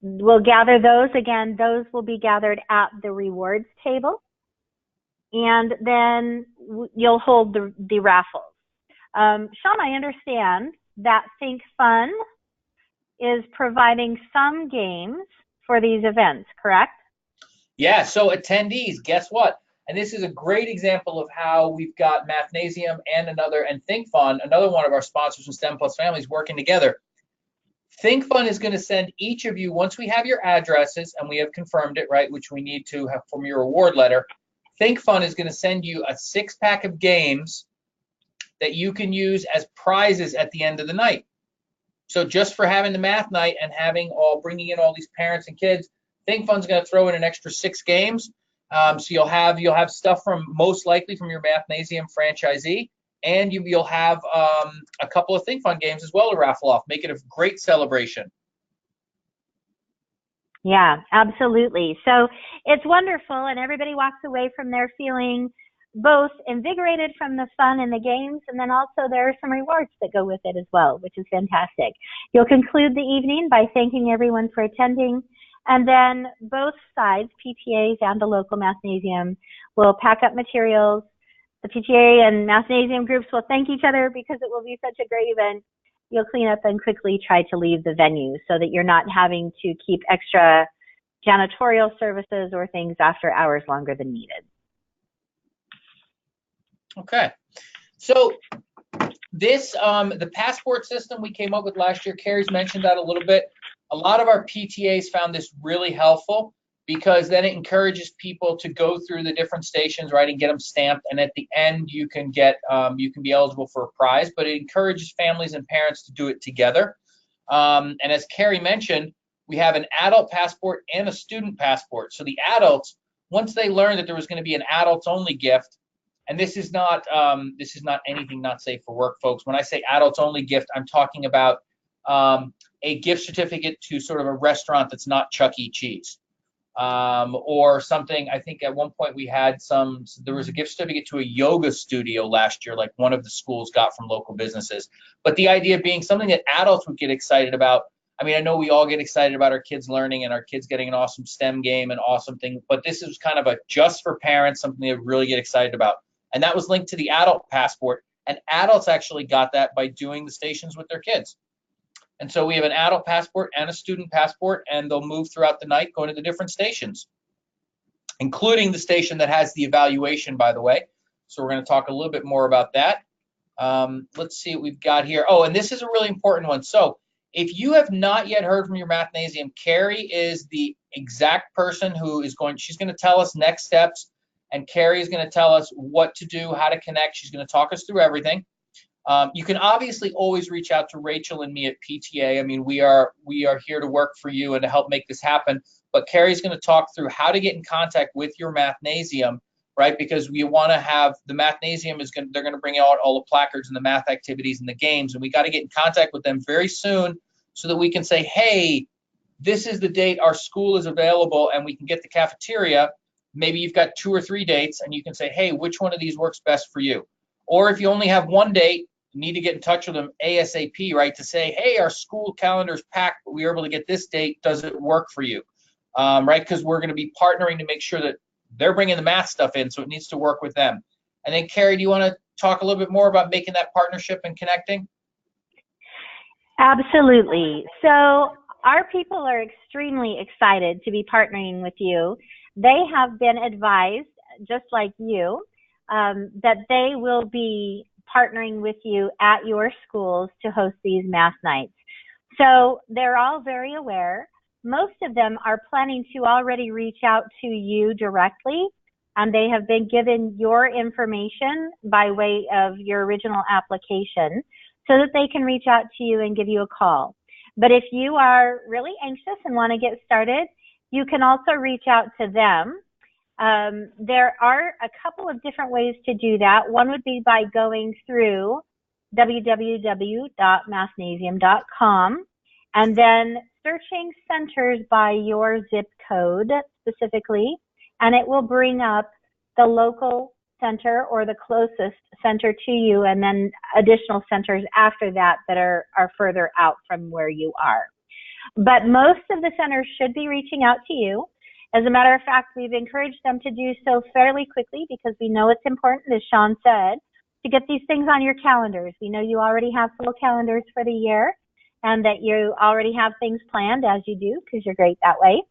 We'll gather those. Again, those will be gathered at the rewards table. And then you'll hold the raffles. Sean, I understand that ThinkFun is providing some games for these events, correct?
Yeah, so attendees, guess what? And this is a great example of how we've got Mathnasium and ThinkFun, another one of our sponsors from STEM Plus Families, working together. ThinkFun is going to send each of you, once we have your addresses, and we have confirmed it, right, which we need to have from your award letter, ThinkFun is going to send you a 6-pack of games that you can use as prizes at the end of the night. So just for having the math night and bringing in all these parents and kids, ThinkFun's going to throw in an extra 6 games. So you'll have stuff from most likely from your Mathnasium franchisee, and you'll have a couple of ThinkFun games as well to raffle off. Make it a great celebration.
Yeah, absolutely. So it's wonderful, and everybody walks away from there feeling both invigorated from the fun and the games, and then also there are some rewards that go with it as well, which is fantastic. You'll conclude the evening by thanking everyone for attending, and then both sides, PTAs and the local Mathnasium, will pack up materials. The PTA and Mathnasium groups will thank each other because it will be such a great event. You'll clean up and quickly try to leave the venue so that you're not having to keep extra janitorial services or things after hours longer than needed.
Okay, so this, the passport system we came up with last year, Carrie's mentioned that a little bit. A lot of our PTAs found this really helpful because then it encourages people to go through the different stations, right, and get them stamped. And at the end, you can be eligible for a prize, but it encourages families and parents to do it together. And as Carrie mentioned, we have an adult passport and a student passport. So the adults, once they learned that there was going to be an adults only gift, and this is not anything not safe for work, folks. When I say adults only gift, I'm talking about a gift certificate to sort of a restaurant that's not Chuck E. Cheese. Or something. I think at one point there was a gift certificate to a yoga studio last year, like one of the schools got from local businesses. But the idea being something that adults would get excited about. I mean, I know we all get excited about our kids learning and our kids getting an awesome STEM game and awesome thing, but this is kind of a just for parents, something they really get excited about. And that was linked to the adult passport, and adults actually got that by doing the stations with their kids. And so we have an adult passport and a student passport, and they'll move throughout the night going to the different stations, including the station that has the evaluation, by the way. So we're going to talk a little bit more about that. Let's see what we've got here. Oh, and this is a really important one. So if you have not yet heard from your Mathnasium, Carrie is the exact person who is she's going to tell us next steps, and Carrie is going to tell us what to do, how to connect. She's going to talk us through everything. You can obviously always reach out to Rachel and me at PTA. I mean, we are here to work for you and to help make this happen. But Carrie's going to talk through how to get in contact with your Mathnasium, right? Because we want to have the Mathnasium they're going to bring out all the placards and the math activities and the games, and we got to get in contact with them very soon so that we can say, hey, this is the date our school is available, and we can get the cafeteria. Maybe you've got 2 or 3 dates, and you can say, hey, which one of these works best for you? Or if you only have one date, you need to get in touch with them ASAP, right, to say, hey, our school calendar is packed, but we were able to get this date. Does it work for you? Right, because we're going to be partnering to make sure that they're bringing the math stuff in, so it needs to work with them. And then, Carrie, do you want to talk a little bit more about making that partnership and connecting?
Absolutely. So our people are extremely excited to be partnering with you. They have been advised, just like you, that they will be partnering with you at your schools to host these math nights. So they're all very aware. Most of them are planning to already reach out to you directly, and they have been given your information by way of your original application so that they can reach out to you and give you a call. But if you are really anxious and want to get started, you can also reach out to them. There are a couple of different ways to do that. One would be by going through www.mathnasium.com and then searching centers by your zip code specifically, and it will bring up the local center or the closest center to you, and then additional centers after that that are further out from where you are. But most of the centers should be reaching out to you. As a matter of fact, we've encouraged them to do so fairly quickly because we know it's important, as Sean said, to get these things on your calendars. We know you already have full calendars for the year and that you already have things planned, as you do, because you're great that way.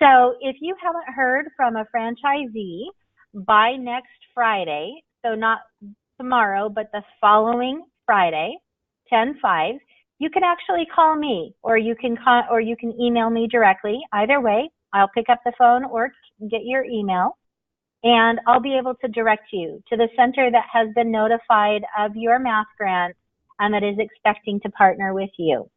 So if you haven't heard from a franchisee by next Friday, so not tomorrow, but the following Friday, 10/5, you can actually call me, or you can email me directly. Either way, I'll pick up the phone or get your email, and I'll be able to direct you to the center that has been notified of your math grant and that is expecting to partner with you.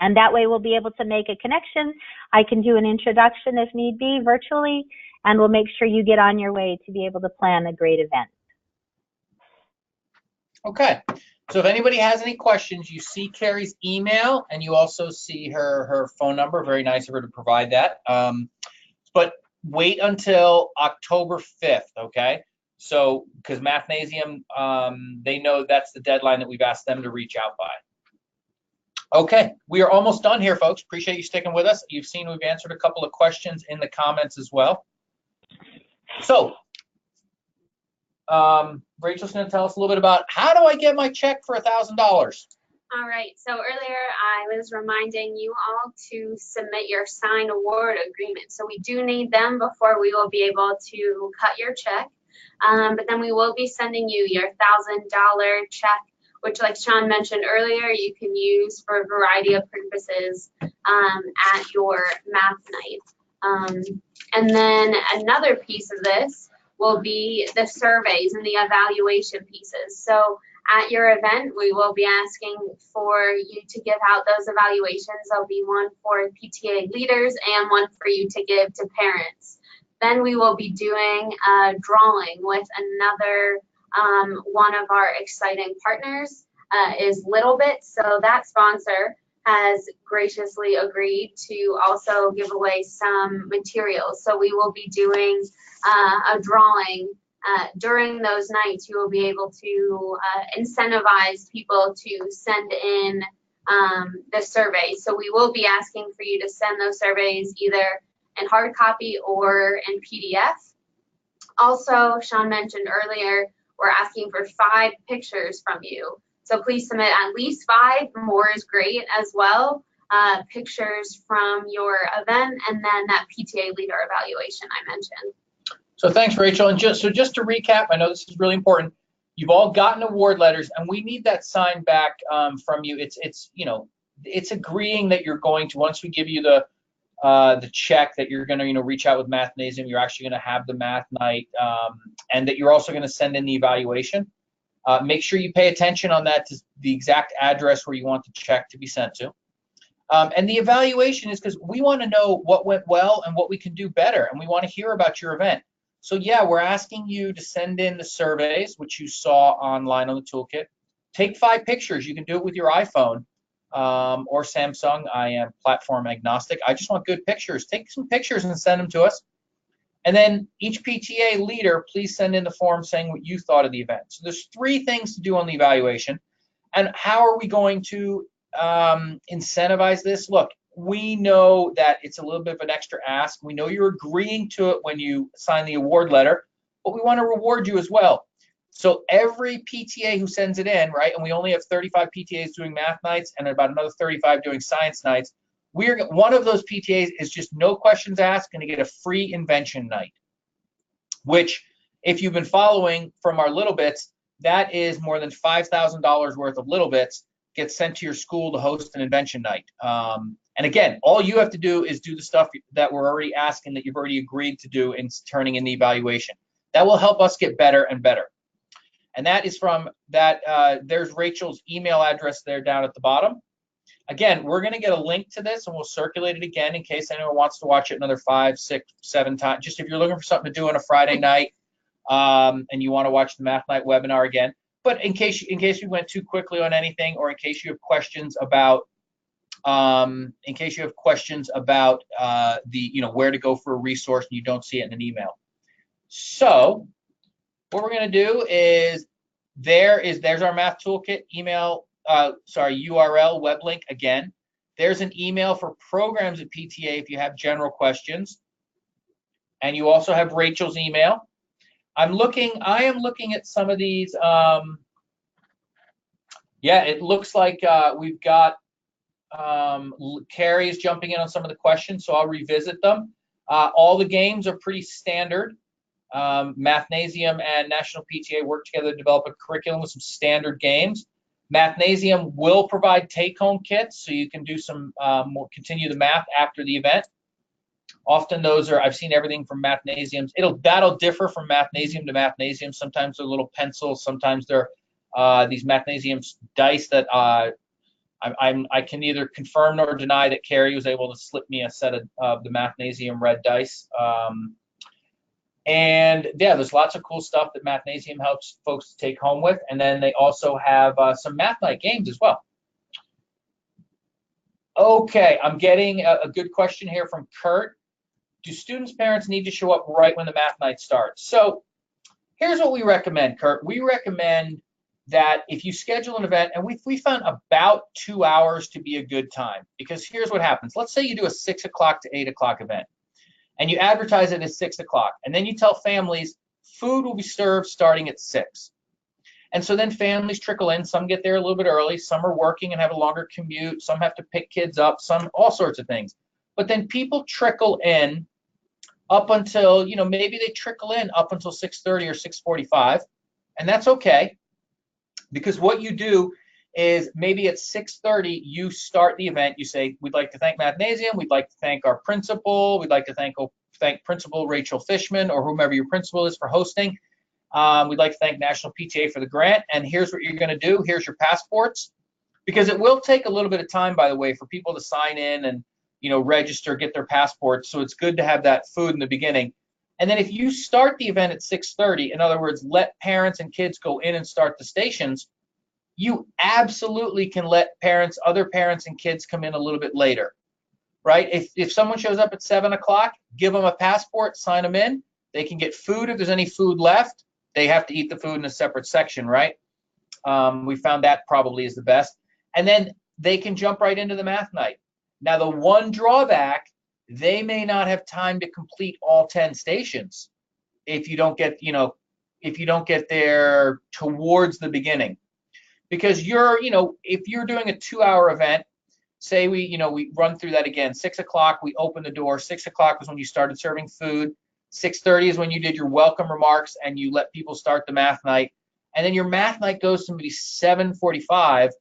And that way we'll be able to make a connection. I can do an introduction if need be virtually, and we'll make sure you get on your way to be able to plan a great event.
Okay, so if anybody has any questions, you see Carrie's email and you also see her phone number. Very nice of her to provide that. But wait until October 5th, okay? So, because Mathnasium, they know that's the deadline that we've asked them to reach out by. Okay, we are almost done here, folks. Appreciate you sticking with us. You've seen we've answered a couple of questions in the comments as well. So, Rachel's going to tell us a little bit about how do I get my check for $1,000?
All right, so earlier I was reminding you all to submit your signed award agreement. So we do need them before we will be able to cut your check. But then we will be sending you your $1,000 check, which, like Sean mentioned earlier, you can use for a variety of purposes at your math night. And then another piece of this will be the surveys and the evaluation pieces. So at your event, we will be asking for you to give out those evaluations. There'll be one for PTA leaders and one for you to give to parents. Then we will be doing a drawing with another one of our exciting partners is Little Bit. So that sponsor has graciously agreed to also give away some materials. So we will be doing a drawing during those nights. You will be able to incentivize people to send in the surveys. So we will be asking for you to send those surveys either in hard copy or in PDF. Also, Sean mentioned earlier, we're asking for 5 pictures from you. So please submit at least 5, more is great as well. Pictures from your event and then that PTA leader evaluation I mentioned.
So thanks, Rachel. And just to recap, I know this is really important. You've all gotten award letters, and we need that signed back from you. It's agreeing that you're going to, once we give you the check, that you're going to reach out with Mathnasium. You're actually going to have the math night, and that you're also going to send in the evaluation. Make sure you pay attention on that to the exact address where you want the check to be sent to. And the evaluation is because we want to know what went well and what we can do better, and we want to hear about your event. So yeah, we're asking you to send in the surveys, which you saw online on the toolkit. Take 5 pictures. You can do it with your iPhone or Samsung. I am platform agnostic. I just want good pictures. Take some pictures and send them to us. And then each PTA leader, please send in the form saying what you thought of the event. So there's 3 things to do on the evaluation. And how are we going to incentivize this? Look, we know that it's a little bit of an extra ask. We know you're agreeing to it when you sign the award letter, but we want to reward you as well. So every PTA who sends it in, right, and we only have 35 PTAs doing math nights and about another 35 doing science nights, one of those PTAs is just no questions asked, going to get a free Invention Night, which if you've been following from our little bits, that is more than $5,000 worth of little bits gets sent to your school to host an Invention Night. And again, all you have to do is do the stuff that we're already asking, that you've already agreed to do in turning in the evaluation. That will help us get better and better. And that is from that, there's Rachel's email address there down at the bottom. Again, we're going to get a link to this and we'll circulate it again in case anyone wants to watch it another 5, 6, 7 times. Just if you're looking for something to do on a Friday night and you want to watch the Math Night webinar again. But in case we went too quickly on anything, or in case you have questions about the, where to go for a resource and you don't see it in an email. So what we're going to do is there's our Math Toolkit email, URL web link again. There's an email for programs at PTA if you have general questions. And you also have Rachel's email. I am looking at some of these. Yeah, it looks like we've got Carrie is jumping in on some of the questions, so I'll revisit them. All the games are pretty standard. Mathnasium and National PTA work together to develop a curriculum with some standard games. Mathnasium will provide take-home kits, so you can do some continue the math after the event. Often those are, I've seen everything from Mathnasiums. That'll differ from Mathnasium to Mathnasium. Sometimes they're little pencils, sometimes they're these Mathnasium dice that I can neither confirm nor deny that Carrie was able to slip me a set of the Mathnasium red dice. And yeah, there's lots of cool stuff that Mathnasium helps folks to take home with. And then they also have some Math Night games as well. Okay, I'm getting a good question here from Kurt. Do students' parents need to show up right when the Math Night starts? So here's what we recommend, Kurt. We recommend that if you schedule an event, and we found about 2 hours to be a good time, because here's what happens. Let's say you do a 6 o'clock to 8 o'clock event, and you advertise it as 6 o'clock, and then you tell families food will be served starting at 6. And so then families trickle in. Some get there a little bit early. Some are working and have a longer commute. Some have to pick kids up. Some all sorts of things. But then people trickle in up until, maybe they trickle in up until 6:30 or 6:45, and that's okay, because what you do is maybe at 6:30 you start the event. You say, we'd like to thank Mathnasium, we'd like to thank our principal, we'd like to thank Principal Rachel Fishman or whomever your principal is for hosting. We'd like to thank National PTA for the grant, and here's what you're going to do. Here's your passports, because it will take a little bit of time, by the way, for people to sign in and register, get their passports. So it's good to have that food in the beginning. And then if you start the event at 6:30, in other words, let parents and kids go in and start the stations, you absolutely can let other parents and kids come in a little bit later, right? If someone shows up at 7 o'clock, give them a passport, sign them in. They can get food if there's any food left. They have to eat the food in a separate section, right? We found that probably is the best. And then they can jump right into the Math Night. Now, the one drawback, they may not have time to complete all 10 stations if you don't get, if you don't get there towards the beginning. Because if you're doing a 2-hour event, say we run through that again, 6 o'clock, we open the door. 6 o'clock was when you started serving food. 6:30 is when you did your welcome remarks and you let people start the Math Night. And then your Math Night goes to maybe 7:45,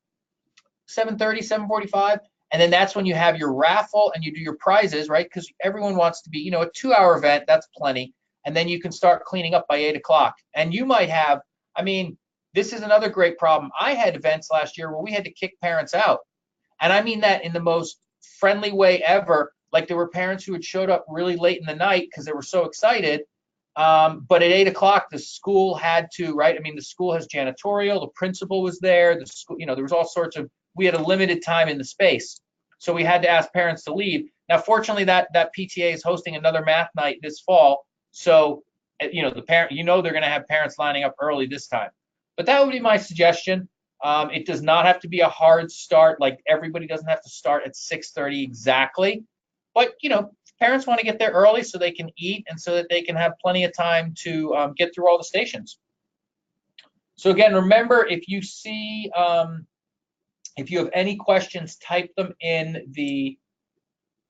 7:30, 7:45. And then that's when you have your raffle and you do your prizes, right? Because everyone wants to be, a 2-hour event, that's plenty. And then you can start cleaning up by 8 o'clock. And you might have, this is another great problem. I had events last year where we had to kick parents out. And I mean that in the most friendly way ever. Like, there were parents who had showed up really late in the night because they were so excited. But at 8 o'clock, the school had to, right? The school has janitorial, the principal was there, the school, there was all sorts of, we had a limited time in the space. So we had to ask parents to leave. Now, fortunately, that PTA is hosting another Math Night this fall. So, the parent, they're going to have parents lining up early this time. But that would be my suggestion. It does not have to be a hard start. Like, everybody doesn't have to start at 6:30 exactly. But, parents want to get there early so they can eat and so that they can have plenty of time to get through all the stations. So again, remember, if you see, if you have any questions, type them in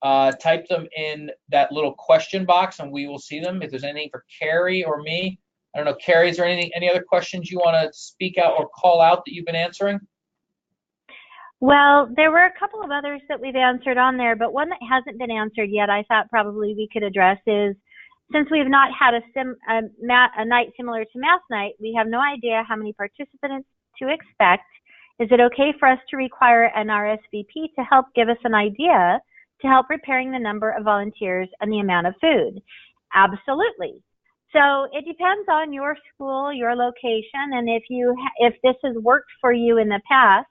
that little question box and we will see them. If there's anything for Carrie or me, I don't know, Carrie, is there any other questions you want to speak out or call out that you've been answering?
Well, there were a couple of others that we've answered on there, but one that hasn't been answered yet I thought probably we could address is, since we've not had a night similar to Math Night, we have no idea how many participants to expect. Is it okay for us to require an RSVP to help give us an idea to help preparing the number of volunteers and the amount of food? Absolutely. So it depends on your school, your location, and if this has worked for you in the past.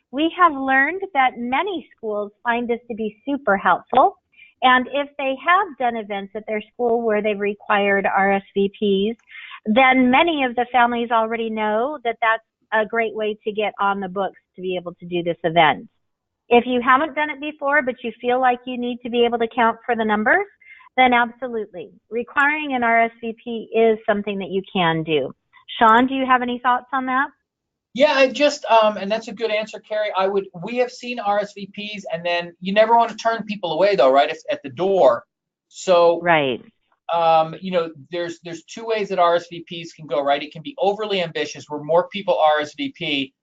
We have learned that many schools find this to be super helpful. And if they have done events at their school where they've required RSVPs, then many of the families already know that that's a great way to get on the books to be able to do this event. If you haven't done it before, but you feel like you need to be able to count for the numbers, then absolutely. Requiring an RSVP is something that you can do. Sean, do you have any thoughts on that?
Yeah, I just, and that's a good answer, Carrie. We have seen RSVPs, and then you never want to turn people away, though, right? If at the door. So,
right.
You know, there's two ways that RSVPs can go, right? It can be overly ambitious, where more people RSVP,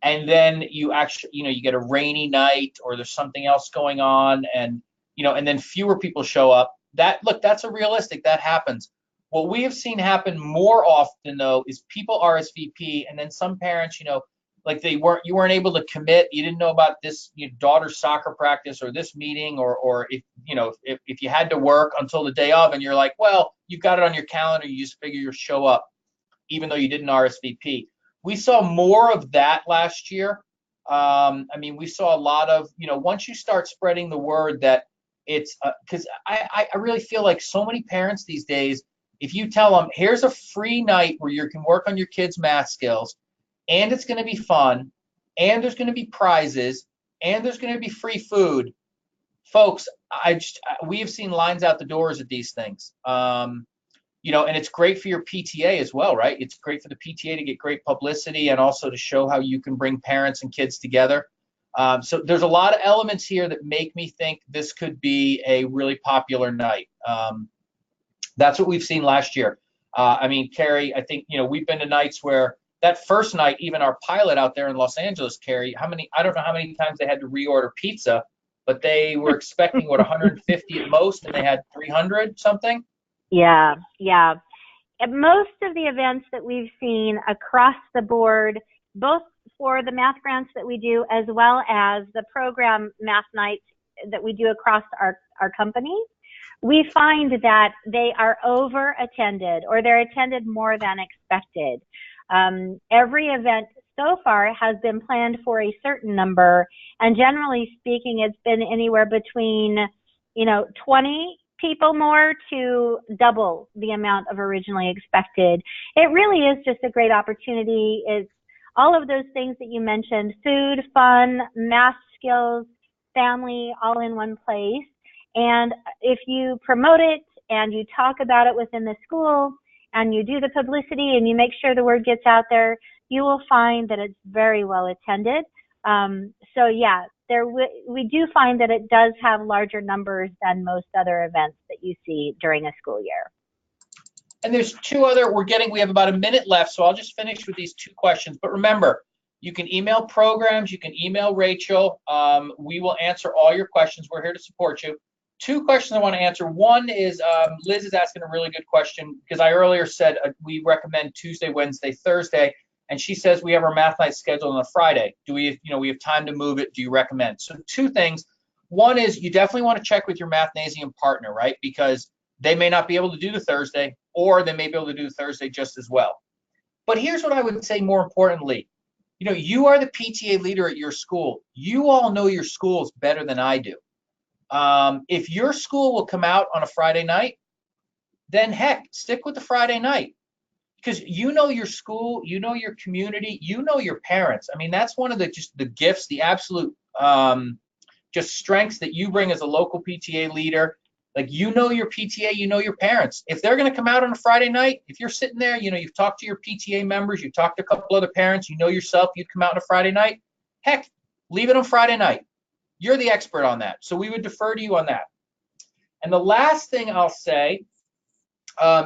and then you actually, you know, you get a rainy night or there's something else going on, and you know, and then fewer people show up. That's a realistic. That happens. What we have seen happen more often, though, is people RSVP, and then some parents, you know, like you weren't able to commit. You didn't know about this daughter's soccer practice or this meeting, or if you know if you had to work until the day of, and you're like, well, you've got it on your calendar, you just figure you'll show up, even though you didn't RSVP. We saw more of that last year. I mean, we saw a lot of, you know, once you start spreading the word that it's because I really feel like so many parents these days, if you tell them, here's a free night where you can work on your kids' math skills, and it's going to be fun, and there's going to be prizes, and there's going to be free food, folks, we have seen lines out the doors at these things. You know, and it's great for your PTA as well, right? It's great for the PTA to get great publicity and also to show how you can bring parents and kids together. So there's a lot of elements here that make me think this could be a really popular night. That's what we've seen last year. I mean, Carrie, I think, you know, we've been to nights where that first night, even our pilot out there in Los Angeles, Carrie, I don't know how many times they had to reorder pizza, but they were expecting, 150 at most, and they had 300 something?
Yeah. At most of the events that we've seen across the board, both for the math grants that we do, as well as the program Math Nights that we do across our company, we find that they are over attended, or they're attended more than expected. Every event so far has been planned for a certain number, and generally speaking, it's been anywhere between, 20 people more to double the amount of originally expected. It really is just a great opportunity. It's all of those things that you mentioned: food, fun, math skills, family, all in one place. And if you promote it and you talk about it within the school and you do the publicity and you make sure the word gets out there, you will find that it's very well attended. So yeah, we do find that it does have larger numbers than most other events that you see during a school year.
And there's two other, we have about a minute left, so I'll just finish with these two questions. But remember, you can email programs, you can email Rachel. We will answer all your questions. We're here to support you. Two questions I want to answer. One is Liz is asking a really good question, because I earlier said we recommend Tuesday, Wednesday, Thursday, and she says we have our math night scheduled on a Friday. Do we, we have time to move it? Do you recommend? So two things. One is you definitely want to check with your Mathnasium partner, right? Because they may not be able to do the Thursday, or they may be able to do the Thursday just as well. But here's what I would say more importantly. You are the PTA leader at your school. You all know your schools better than I do. If your school will come out on a Friday night, then heck, stick with the Friday night, because you know your school, you know your community, you know your parents. I mean, that's one of the gifts, the absolute just strengths that you bring as a local PTA leader. Like, you know your PTA, you know your parents. If they're going to come out on a Friday night, if you're sitting there, you've talked to your PTA members, you've talked to a couple other parents, you know yourself, you'd come out on a Friday night, heck, leave it on Friday night. You're the expert on that, so we would defer to you on that. And the last thing I'll say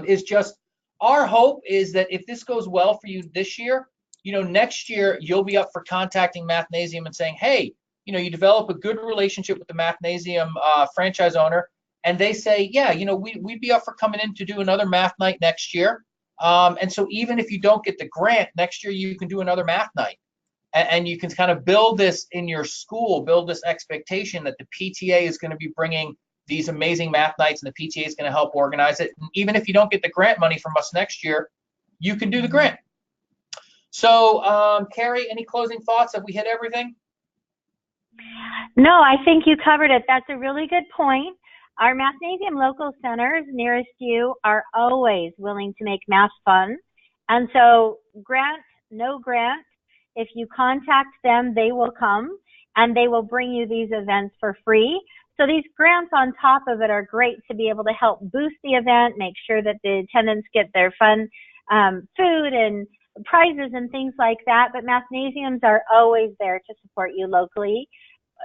is just our hope is that if this goes well for you this year, next year you'll be up for contacting Mathnasium and saying, hey, you develop a good relationship with the Mathnasium franchise owner, and they say, yeah, we'd be up for coming in to do another math night next year. And so even if you don't get the grant next year, you can do another math night. And you can kind of build this in your school, build this expectation that the PTA is going to be bringing these amazing math nights, and the PTA is going to help organize it. And even if you don't get the grant money from us next year, you can do the grant. So, Carrie, any closing thoughts? Have we hit everything?
No, I think you covered it. That's a really good point. Our Mathnasium local centers nearest you are always willing to make math fun. And so grant, no grant, if you contact them, they will come and they will bring you these events for free. So these grants on top of it are great to be able to help boost the event, make sure that the attendants get their fun food and prizes and things like that. But Mathnasiums are always there to support you locally,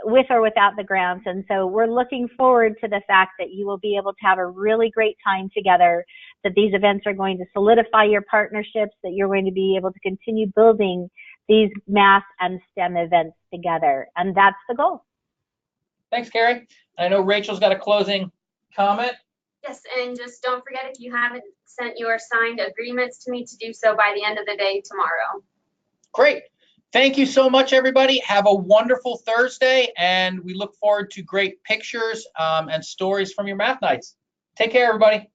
with or without the grants. And so we're looking forward to the fact that you will be able to have a really great time together, that these events are going to solidify your partnerships, that you're going to be able to continue building these math and STEM events together. And that's the goal.
Thanks, Carrie. I know Rachel's got a closing comment.
Yes, and just don't forget, if you haven't sent your signed agreements to me, to do so by the end of the day tomorrow.
Great. Thank you so much, everybody. Have a wonderful Thursday, and we look forward to great pictures and stories from your math nights. Take care, everybody.